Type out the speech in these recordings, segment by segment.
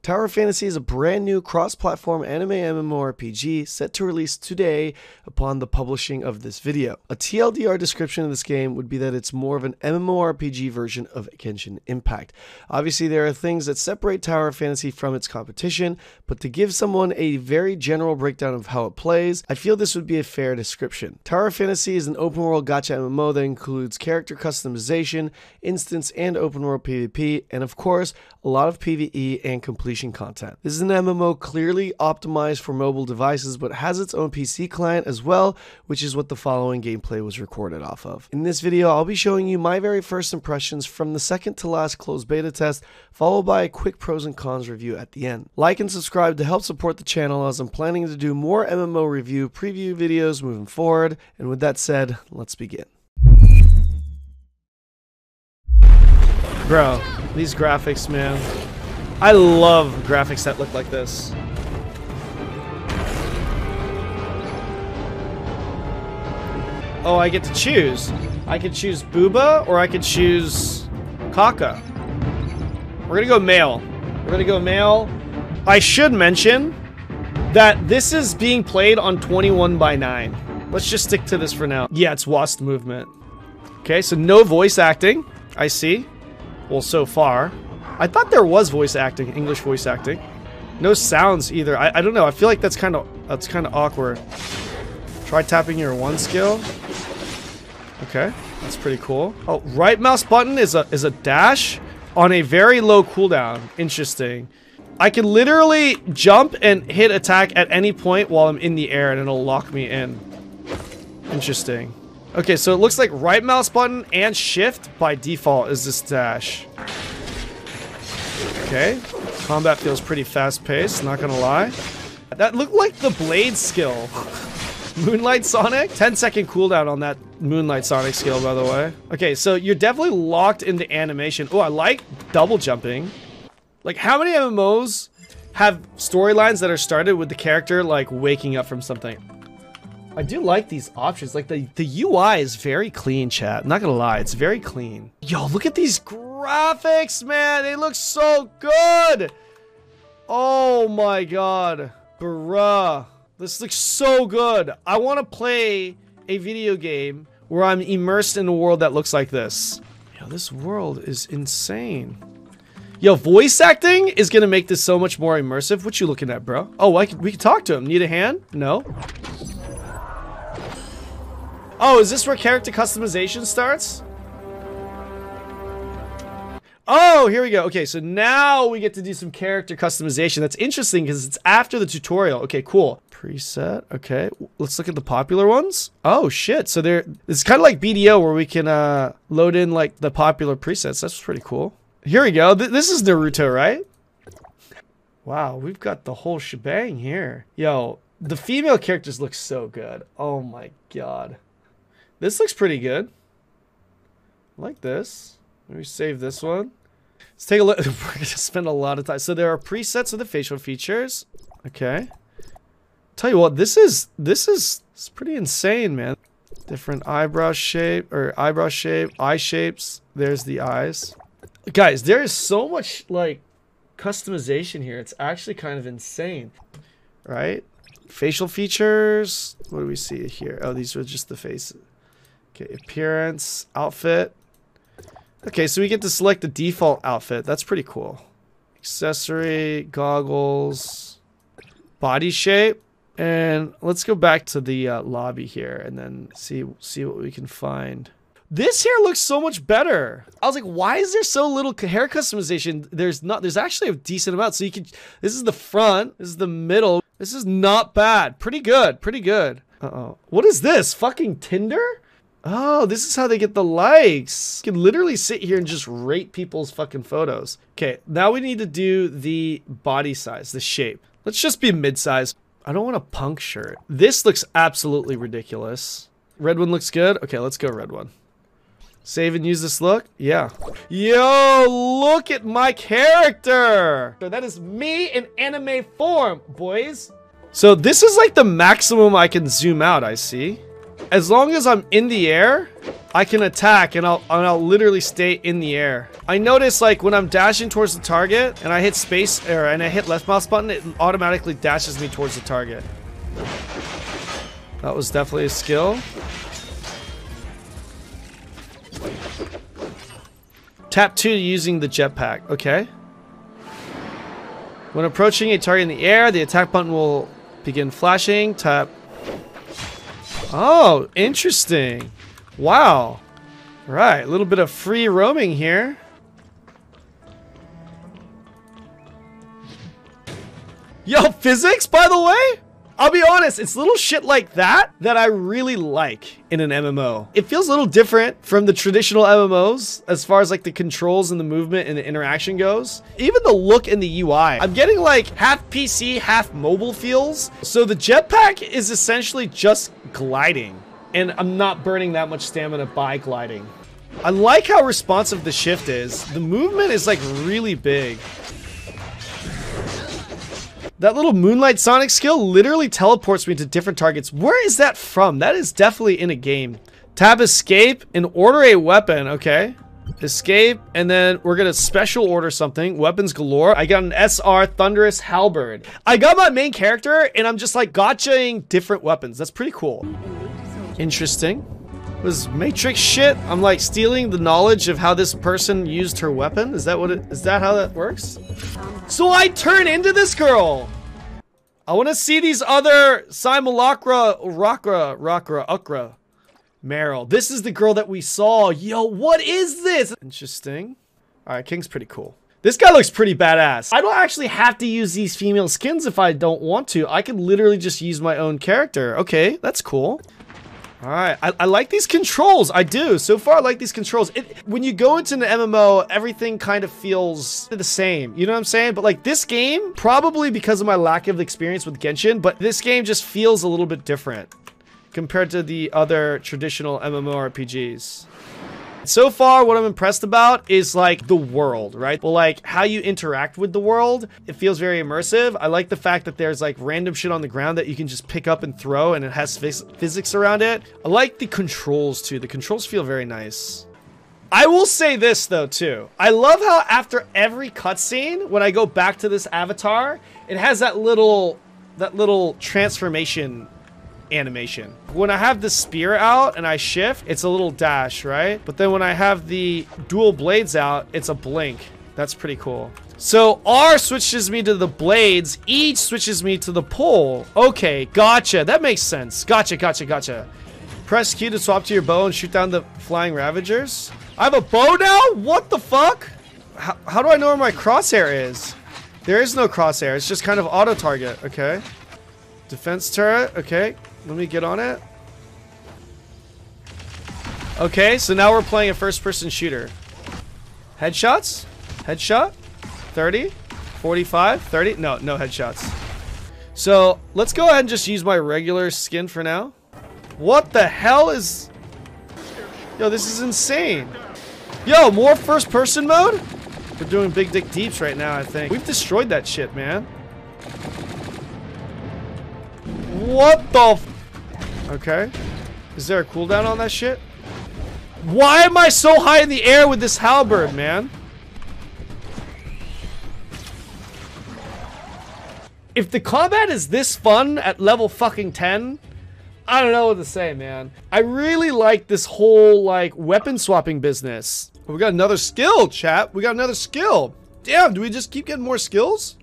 Tower Fantasy is a brand new cross-platform anime MMORPG set to release today upon the publishing of this video. A TLDR description of this game would be that it's more of an MMORPG version of Genshin Impact. Obviously, there are things that separate Tower Fantasy from its competition, but to give someone a very general breakdown of how it plays, I feel this would be a fair description. Tower Fantasy is an open-world gacha MMO that includes character customization, instance and open-world PvP, and of course, a lot of PvE and completion content. This is an MMO clearly optimized for mobile devices, but has its own PC client as well, which is what the following gameplay was recorded off of. In this video, I'll be showing you my very first impressions from the second to last closed beta test, followed by a quick pros and cons review at the end. Like and subscribe to help support the channel, as I'm planning to do more MMO review preview videos moving forward. And with that said, let's begin. Bro, these graphics, man. I love graphics that look like this. Oh, I get to choose. I could choose Booba or I could choose Kaka. We're gonna go male. We're gonna go male. I should mention that this is being played on 21:9. Let's just stick to this for now. Yeah, it's WASD movement. Okay, so no voice acting. I see. Well, so far. I thought there was voice acting, English voice acting. No sounds either. I don't know. I feel like that's kind of awkward. Try tapping your one skill. Okay, that's pretty cool. Oh, right mouse button is a dash on a very low cooldown. Interesting. I can literally jump and hit attack at any point while I'm in the air, and it'll lock me in. Interesting. Okay, so it looks like right mouse button and shift by default is this dash. Okay, combat feels pretty fast-paced, not gonna lie. That looked like the blade skill. Moonlight Sonic? 10-second cooldown on that Moonlight Sonic skill, by the way. Okay, so you're definitely locked into animation. Oh, I like double jumping. Like, how many MMOs have storylines that are started with the character, like, waking up from something? I do like these options. Like, the UI is very clean, chat. I'm not gonna lie, it's very clean. Yo, look at these graphics, man. They look so good. Oh my god. Bruh. This looks so good. I want to play a video game where I'm immersed in a world that looks like this. Yo, this world is insane. Yo, voice acting is gonna make this so much more immersive. What you looking at, bro? Oh, we can talk to him. Need a hand? No. Oh, is this where character customization starts? Oh, here we go. Okay, so now we get to do some character customization. That's interesting because it's after the tutorial. Okay, cool. Preset. Okay, let's look at the popular ones. Oh, shit. So it's kind of like BDO where we can load in like the popular presets. That's pretty cool. Here we go. This is Naruto, right? Wow, we've got the whole shebang here. Yo, the female characters look so good. Oh my god. This looks pretty good. I like this. Let me save this one. Let's take a look. We're gonna spend a lot of time. So there are presets of the facial features. Okay. Tell you what, this is pretty insane, man. Different eyebrow shape or eyebrow shape, eye shapes. There's the eyes. Guys, there is so much like customization here. It's actually kind of insane, right? Facial features. What do we see here? Oh, these are just the faces. Okay, appearance, outfit. Okay, so we get to select the default outfit. That's pretty cool. Accessory, goggles, body shape. And let's go back to the lobby here and then see what we can find. This here looks so much better. I was like, why is there so little hair customization? There's actually a decent amount. So you can, this is the front, this is the middle. This is not bad. Pretty good, pretty good. Uh-oh. What is this? Fucking Tinder? Oh, this is how they get the likes. You can literally sit here and just rate people's fucking photos. Okay, now we need to do the body size, the shape. Let's just be mid-size. I don't want a punk shirt. This looks absolutely ridiculous. Red one looks good. Okay, let's go red one. Save and use this look? Yeah. Yo, look at my character. That is me in anime form, boys. So this is like the maximum I can zoom out, I see. As long as I'm in the air, I can attack and I'll literally stay in the air. I notice like when I'm dashing towards the target and I hit space and I hit left mouse button, it automatically dashes me towards the target. That was definitely a skill. Tap 2 using the jetpack. Okay. When approaching a target in the air, the attack button will begin flashing. Tap. Oh, interesting. Wow. Right, a little bit of free roaming here. Yo, physics, by the way? I'll be honest, it's little shit like that that I really like in an MMO. It feels a little different from the traditional MMOs as far as like the controls and the movement and the interaction goes. Even the look and the UI. I'm getting like half PC, half mobile feels. So the jetpack is essentially just gliding. And I'm not burning that much stamina by gliding. I like how responsive the shift is. The movement is like really big. That little Moonlight Sonic skill literally teleports me to different targets. Where is that from? That is definitely in a game. Tab escape and order a weapon. Okay. Escape, and then we're gonna special order something. Weapons galore. I got an SR Thunderous Halberd. I got my main character and I'm just like gachaing different weapons. That's pretty cool. Interesting. Was Matrix shit? I'm like stealing the knowledge of how this person used her weapon? Is that what it is? That how that works? So I turn into this girl. I want to see these other simulacra, Ukra. Meryl. This is the girl that we saw. Yo, what is this? Interesting. All right, King's pretty cool. This guy looks pretty badass. I don't actually have to use these female skins if I don't want to. I can literally just use my own character. Okay, that's cool. All right, I like these controls. I do. So far, I like these controls. When you go into an MMO, everything kind of feels the same. You know what I'm saying? But like this game, probably because of my lack of experience with Genshin, but this game just feels a little bit different compared to the other traditional MMORPGs. So far, what I'm impressed about is like the world, right? Well, like how you interact with the world, it feels very immersive. I like the fact that there's like random shit on the ground that you can just pick up and throw and it has physics around it. I like the controls too. The controls feel very nice. I will say this though too. I love how after every cutscene, when I go back to this avatar, it has that little transformation animation. When I have the spear out and I shift, it's a little dash, right? But then when I have the dual blades out, it's a blink. That's pretty cool. So R switches me to the blades, E switches me to the pull. Okay, gotcha. That makes sense. Gotcha. Press Q to swap to your bow and shoot down the flying ravagers. I have a bow now? What the fuck? How do I know where my crosshair is? There is no crosshair. It's just kind of auto target. Okay. Defense turret. Okay. Let me get on it. Okay, so now we're playing a first-person shooter. Headshots? Headshot? 30? 45? 30? No headshots. So, let's go ahead and just use my regular skin for now. What the hell is... Yo, this is insane. Yo, more first-person mode? We're doing big dick deeps right now, I think. We've destroyed that shit, man. What the f... Okay. Is there a cooldown on that shit? Why am I so high in the air with this halberd, man? If the combat is this fun at level fucking 10, I don't know what to say, man. I really like this whole, like, weapon swapping business. We got another skill, chat. We got another skill. Damn, do we just keep getting more skills?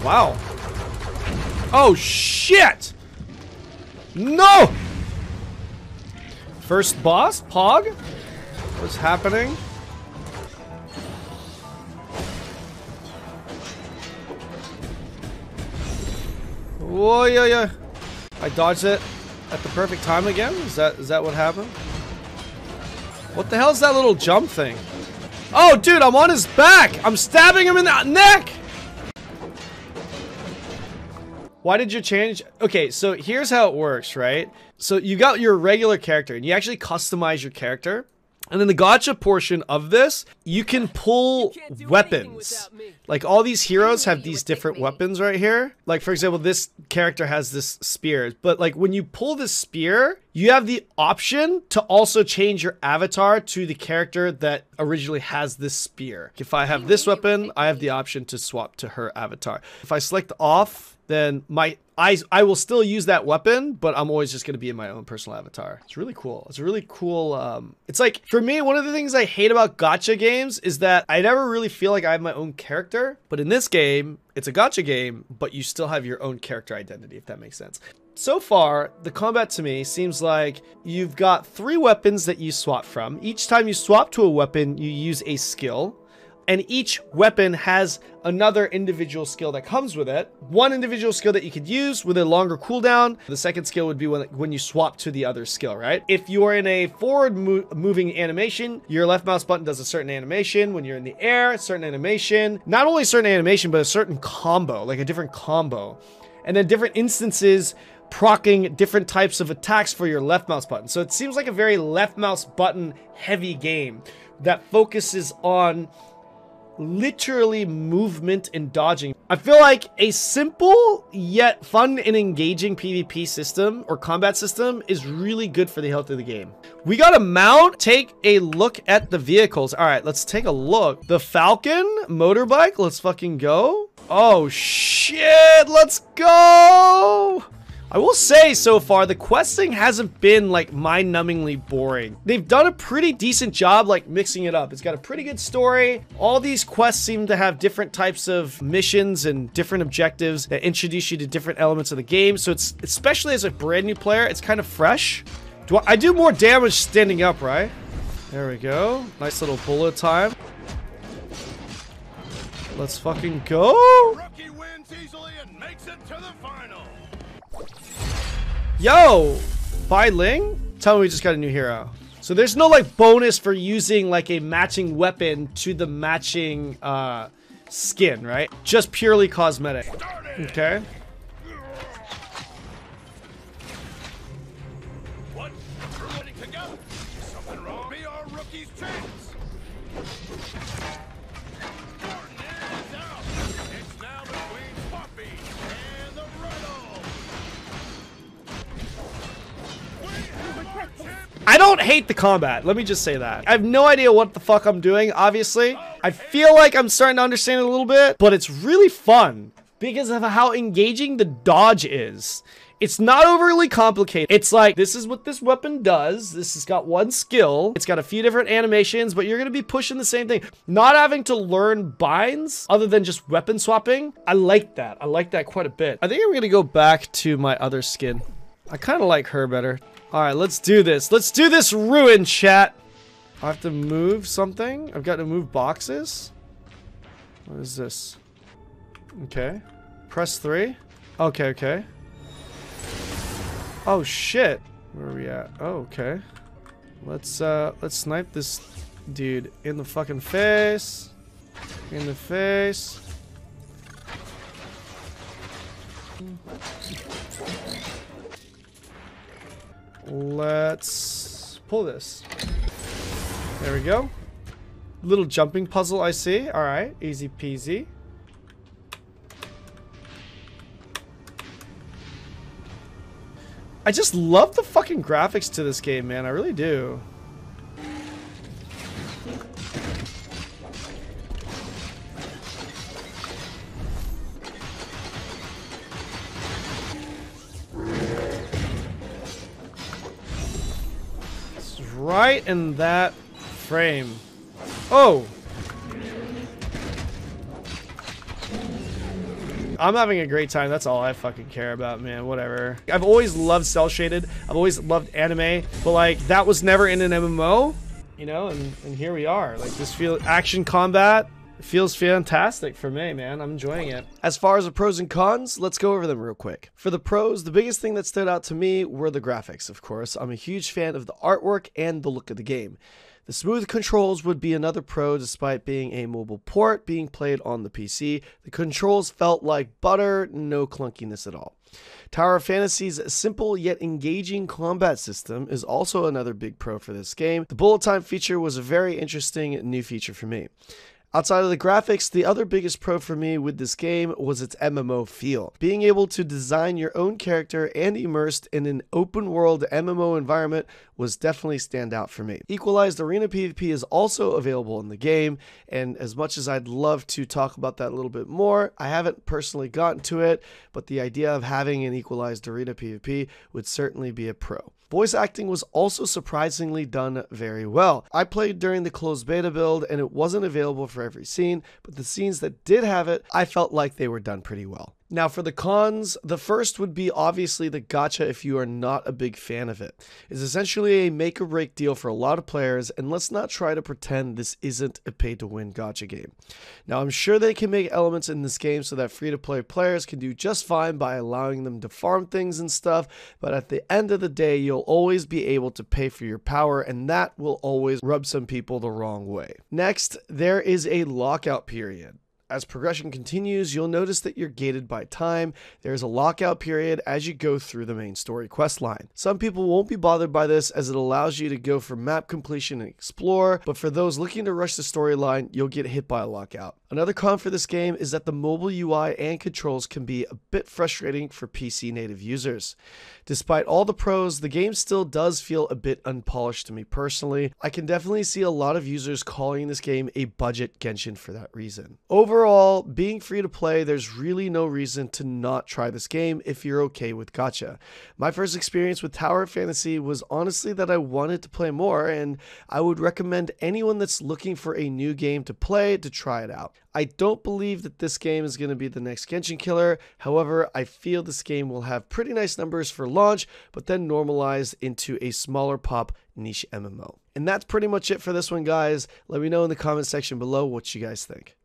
Wow. Oh, shit! No! First boss? Pog? What's happening? Whoa, yeah. I dodged it at the perfect time again? Is that what happened? What the hell is that little jump thing? Oh, dude, I'm on his back! I'm stabbing him in the neck! Why did you change? Okay, so here's how it works, right? So you got your regular character and you actually customize your character. And then the gacha portion of this, you can pull weapons. Like all these heroes have these different weapons right here. Like for example, this character has this spear. But like when you pull this spear, you have the option to also change your avatar to the character that originally has this spear. If I have this weapon, I have the option to swap to her avatar. If I select off, then I will still use that weapon, but I'm always just going to be in my own personal avatar. It's really cool. It's a really cool, it's like, for me, one of the things I hate about gacha games is that I never really feel like I have my own character. But in this game, it's a gacha game, but you still have your own character identity, if that makes sense. So far, the combat to me seems like you've got 3 weapons that you swap from. Each time you swap to a weapon, you use a skill. And each weapon has another individual skill that comes with it. One individual skill that you could use with a longer cooldown. The second skill would be when you swap to the other skill, right? If you are in a forward moving animation, your left mouse button does a certain animation. When you're in the air, a certain animation. Not only a certain animation, but a certain combo, like a different combo. And then different instances proccing different types of attacks for your left mouse button. So it seems like a very left mouse button heavy game that focuses on literally movement and dodging. I feel like a simple yet fun and engaging PvP system or combat system is really good for the health of the game. We got a mount. Take a look at the vehicles. All right, let's take a look. The Falcon motorbike. Let's fucking go. Oh shit, let's go. I will say so far, the questing hasn't been like mind-numbingly boring. They've done a pretty decent job like mixing it up. It's got a pretty good story. All these quests seem to have different types of missions and different objectives that introduce you to different elements of the game. So it's, especially as a brand new player, it's kind of fresh. I do more damage standing up, right? There we go. Nice little bullet time. Let's fucking go. Rookie wins easily and makes it to the final. Yo, Bai Ling? Tell me we just got a new hero. So there's no like bonus for using like a matching weapon to the matching skin, right? Just purely cosmetic. Okay. What? We're ready to go. Something wrong? Be our rookie's chance. Gordon is out. It's now between Poppy and the Riddle. I don't hate the combat. Let me just say that. I have no idea what the fuck I'm doing, obviously. I feel like I'm starting to understand it a little bit, but it's really fun because of how engaging the dodge is. It's not overly complicated. It's like, this is what this weapon does. This has got one skill. It's got a few different animations, but you're going to be pushing the same thing. Not having to learn binds other than just weapon swapping. I like that. I like that quite a bit. I think I'm going to go back to my other skin. I kind of like her better. All right, let's do this. Let's do this ruin, chat. I have to move something. I've got to move boxes. What is this? Okay. Press 3. Okay, okay. Oh shit. Where are we at? Oh, okay. Let's snipe this dude in the fucking face. In the face. Let's pull this. There we go. Little jumping puzzle, I see. All right, easy peasy. I just love the fucking graphics to this game, man. I really do. It's right in that frame. Oh! I'm having a great time. That's all I fucking care about, man. Whatever. I've always loved cel shaded. I've always loved anime, but like that was never in an MMO, you know. And here we are. Like this action combat feels fantastic for me, man. I'm enjoying it. As far as the pros and cons, let's go over them real quick. For the pros, the biggest thing that stood out to me were the graphics. Of course, I'm a huge fan of the artwork and the look of the game. The smooth controls would be another pro despite being a mobile port being played on the PC. The controls felt like butter, no clunkiness at all. Tower of Fantasy's simple yet engaging combat system is also another big pro for this game. The bullet time feature was a very interesting new feature for me. Outside of the graphics, the other biggest pro for me with this game was its MMO feel. Being able to design your own character and immersed in an open world MMO environment was definitely stand out for me. Equalized Arena PvP is also available in the game, and as much as I'd love to talk about that a little bit more, I haven't personally gotten to it, but the idea of having an equalized Arena PvP would certainly be a pro. Voice acting was also surprisingly done very well. I played during the closed beta build and it wasn't available for every scene, but the scenes that did have it, I felt like they were done pretty well. Now for the cons, the first would be obviously the gacha if you are not a big fan of it. It's essentially a make or break deal for a lot of players, and let's not try to pretend this isn't a pay to win gacha game. Now I'm sure they can make elements in this game so that free to play players can do just fine by allowing them to farm things and stuff, but at the end of the day you'll always be able to pay for your power, and that will always rub some people the wrong way. Next, there is a lockout period. As progression continues, you'll notice that you're gated by time. There's a lockout period as you go through the main story quest line. Some people won't be bothered by this as it allows you to go for map completion and explore, but for those looking to rush the storyline, you'll get hit by a lockout. Another con for this game is that the mobile UI and controls can be a bit frustrating for PC native users. Despite all the pros, the game still does feel a bit unpolished to me personally. I can definitely see a lot of users calling this game a budget Genshin for that reason. Overall, being free to play, there's really no reason to not try this game if you're okay with gacha. My first experience with Tower of Fantasy was honestly that I wanted to play more, and I would recommend anyone that's looking for a new game to play to try it out. I don't believe that this game is going to be the next Genshin killer. However, I feel this game will have pretty nice numbers for launch, but then normalize into a smaller pop niche MMO. And that's pretty much it for this one, guys. Let me know in the comment section below what you guys think.